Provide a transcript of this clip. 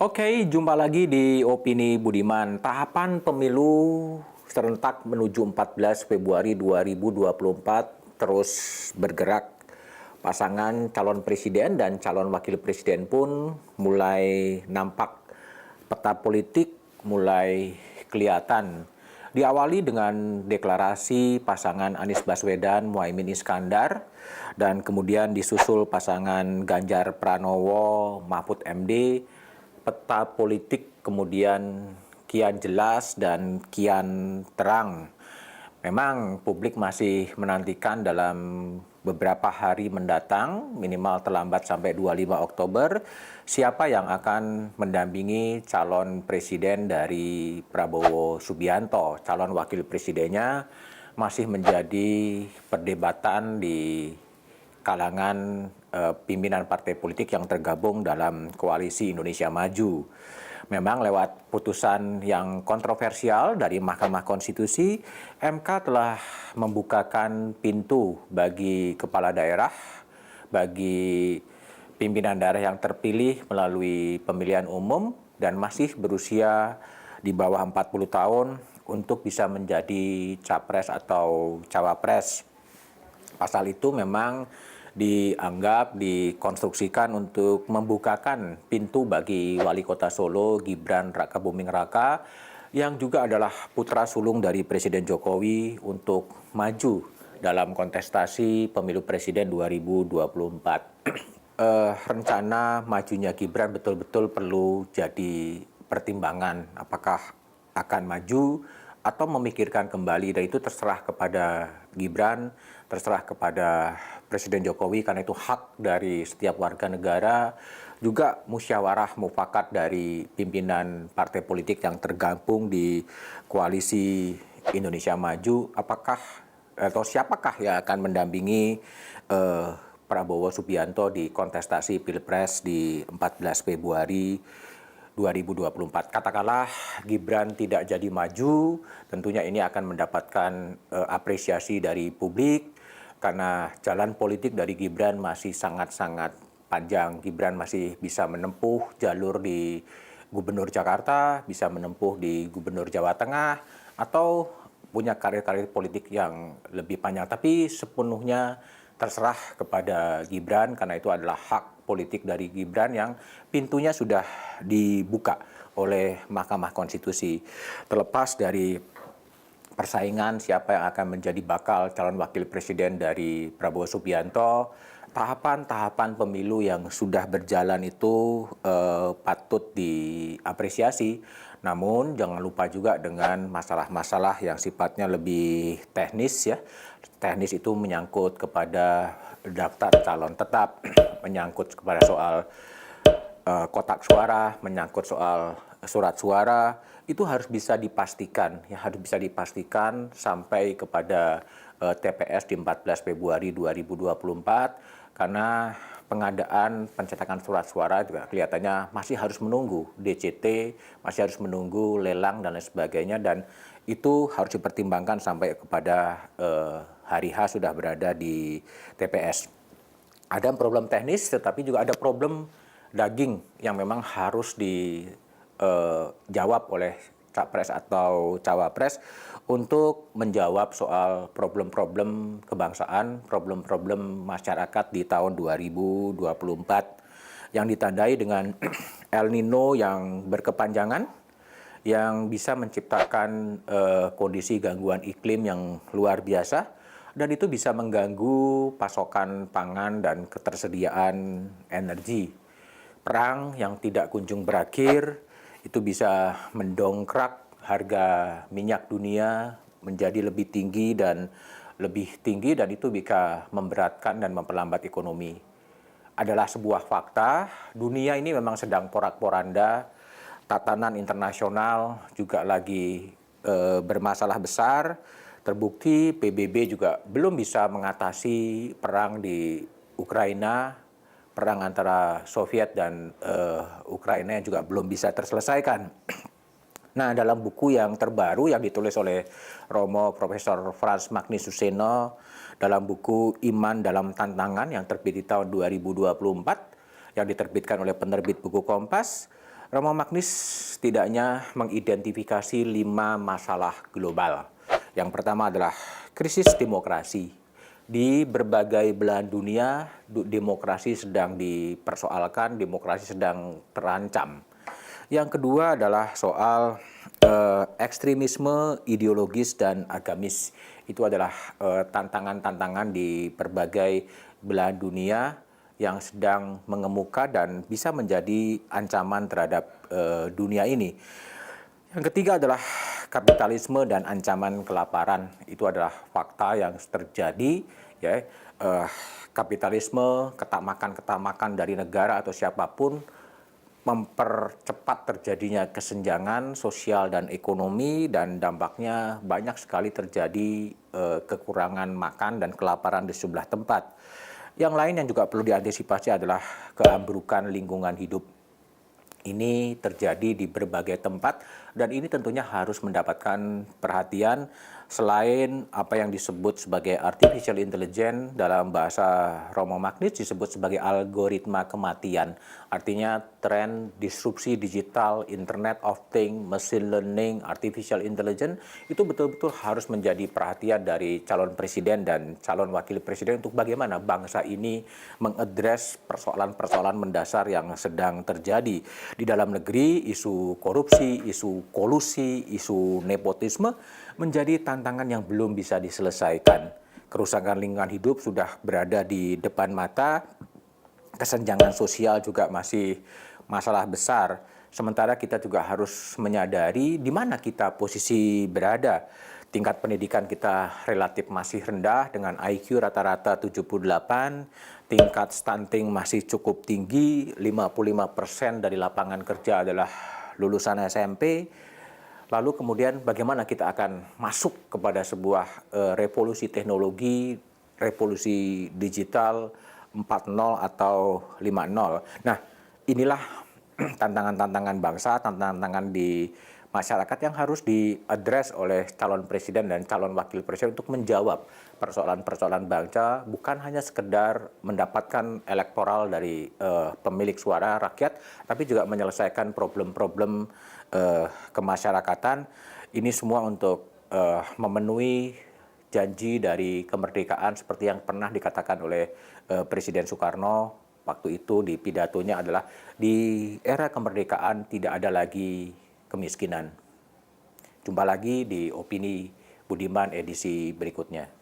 Oke, jumpa lagi di Opini Budiman. Tahapan pemilu serentak menuju 14 Februari 2024 terus bergerak. Pasangan calon presiden dan calon wakil presiden pun mulai nampak, peta politik mulai kelihatan. Diawali dengan deklarasi pasangan Anies Baswedan, Muhaimin Iskandar, dan kemudian disusul pasangan Ganjar Pranowo, Mahfud MD. Peta politik kemudian kian jelas dan kian terang. Memang publik masih menantikan dalam beberapa hari mendatang, minimal terlambat sampai 25 Oktober, siapa yang akan mendampingi calon presiden dari Prabowo Subianto. Calon wakil presidennya masih menjadi perdebatan di kalangan pimpinan partai politik yang tergabung dalam Koalisi Indonesia Maju. Memang lewat putusan yang kontroversial dari Mahkamah Konstitusi, MK telah membukakan pintu bagi kepala daerah, bagi pimpinan daerah yang terpilih melalui pemilihan umum dan masih berusia di bawah 40 tahun untuk bisa menjadi capres atau cawapres. Pasal itu memang dianggap dikonstruksikan untuk membukakan pintu bagi Wali Kota Solo Gibran Rakabuming Raka yang juga adalah putra sulung dari Presiden Jokowi untuk maju dalam kontestasi pemilu presiden 2024. Rencana majunya Gibran betul-betul perlu jadi pertimbangan, apakah akan maju atau memikirkan kembali, dan itu terserah kepada Gibran, terserah kepada Presiden Jokowi, karena itu hak dari setiap warga negara, juga musyawarah mufakat dari pimpinan partai politik yang tergabung di Koalisi Indonesia Maju, apakah atau siapakah yang akan mendampingi Prabowo Subianto di kontestasi Pilpres di 14 Februari 2024. Katakanlah Gibran tidak jadi maju, tentunya ini akan mendapatkan apresiasi dari publik karena jalan politik dari Gibran masih sangat-sangat panjang. Gibran masih bisa menempuh jalur di Gubernur Jakarta, bisa menempuh di Gubernur Jawa Tengah, atau punya karir-karir politik yang lebih panjang. Tapi sepenuhnya terserah kepada Gibran karena itu adalah hak politik dari Gibran yang pintunya sudah dibuka oleh Mahkamah Konstitusi. Terlepas dari persaingan siapa yang akan menjadi bakal calon wakil presiden dari Prabowo Subianto, tahapan-tahapan pemilu yang sudah berjalan itu patut diapresiasi. Namun jangan lupa juga dengan masalah-masalah yang sifatnya lebih teknis ya. Teknis itu menyangkut kepada daftar calon tetap, menyangkut kepada soal kotak suara, menyangkut soal surat suara, itu harus bisa dipastikan, ya harus bisa dipastikan sampai kepada TPS di 14 Februari 2024, karena pengadaan pencetakan surat suara juga kelihatannya masih harus menunggu DCT, masih harus menunggu lelang dan lain sebagainya, dan itu harus dipertimbangkan sampai kepada hari H sudah berada di TPS. Ada problem teknis, tetapi juga ada problem daging yang memang harus dijawab oleh capres atau cawapres untuk menjawab soal problem-problem kebangsaan, problem-problem masyarakat di tahun 2024 yang ditandai dengan El Nino yang berkepanjangan, yang bisa menciptakan kondisi gangguan iklim yang luar biasa, dan itu bisa mengganggu pasokan pangan dan ketersediaan energi. Perang yang tidak kunjung berakhir itu bisa mendongkrak harga minyak dunia menjadi lebih tinggi, dan itu bisa memberatkan dan memperlambat ekonomi. Adalah sebuah fakta, dunia ini memang sedang porak-poranda, tatanan internasional juga lagi bermasalah besar. Terbukti PBB juga belum bisa mengatasi perang di Ukraina, perang antara Soviet dan Ukraina yang juga belum bisa terselesaikan. Nah, dalam buku yang terbaru yang ditulis oleh Romo Profesor Frans Magni Suseno dalam buku Iman dalam Tantangan yang terbit di tahun 2024, yang diterbitkan oleh penerbit buku Kompas, Romo Magnis setidaknya mengidentifikasi 5 masalah global. Yang pertama adalah krisis demokrasi. Di berbagai belahan dunia, demokrasi sedang dipersoalkan, demokrasi sedang terancam. Yang kedua adalah soal ekstremisme ideologis dan agamis. Itu adalah tantangan-tantangan di berbagai belahan dunia yang sedang mengemuka dan bisa menjadi ancaman terhadap dunia ini. Yang ketiga adalah kapitalisme dan ancaman kelaparan. Itu adalah fakta yang terjadi, ya. Kapitalisme, ketamakan dari negara atau siapapun mempercepat terjadinya kesenjangan sosial dan ekonomi, dan dampaknya banyak sekali terjadi kekurangan makan dan kelaparan di sebelah tempat. Yang lain yang juga perlu diantisipasi adalah keambrukan lingkungan hidup. Ini terjadi di berbagai tempat dan ini tentunya harus mendapatkan perhatian. Selain apa yang disebut sebagai artificial intelligence, dalam bahasa Romo Magnis disebut sebagai algoritma kematian. Artinya tren disrupsi digital, Internet of Things, machine learning, artificial intelligence itu betul-betul harus menjadi perhatian dari calon presiden dan calon wakil presiden untuk bagaimana bangsa ini mengadres persoalan-persoalan mendasar yang sedang terjadi. Di dalam negeri, isu korupsi, isu kolusi, isu nepotisme menjadi tantangan yang belum bisa diselesaikan. Kerusakan lingkungan hidup sudah berada di depan mata, kesenjangan sosial juga masih masalah besar. Sementara kita juga harus menyadari di mana kita posisi berada. Tingkat pendidikan kita relatif masih rendah dengan IQ rata-rata 78, tingkat stunting masih cukup tinggi, 55% dari lapangan kerja adalah lulusan SMP. Lalu kemudian bagaimana kita akan masuk kepada sebuah revolusi teknologi, revolusi digital 4.0 atau 5.0. Nah, inilah tantangan-tantangan bangsa, tantangan-tantangan di masyarakat yang harus diadres oleh calon presiden dan calon wakil presiden untuk menjawab persoalan-persoalan bangsa, bukan hanya sekedar mendapatkan elektoral dari pemilik suara rakyat, tapi juga menyelesaikan problem-problem kemasyarakatan. Ini semua untuk memenuhi janji dari kemerdekaan seperti yang pernah dikatakan oleh Presiden Soekarno waktu itu di pidatonya adalah di era kemerdekaan tidak ada lagi kemiskinan. Jumpa lagi di Opini Budiman edisi berikutnya.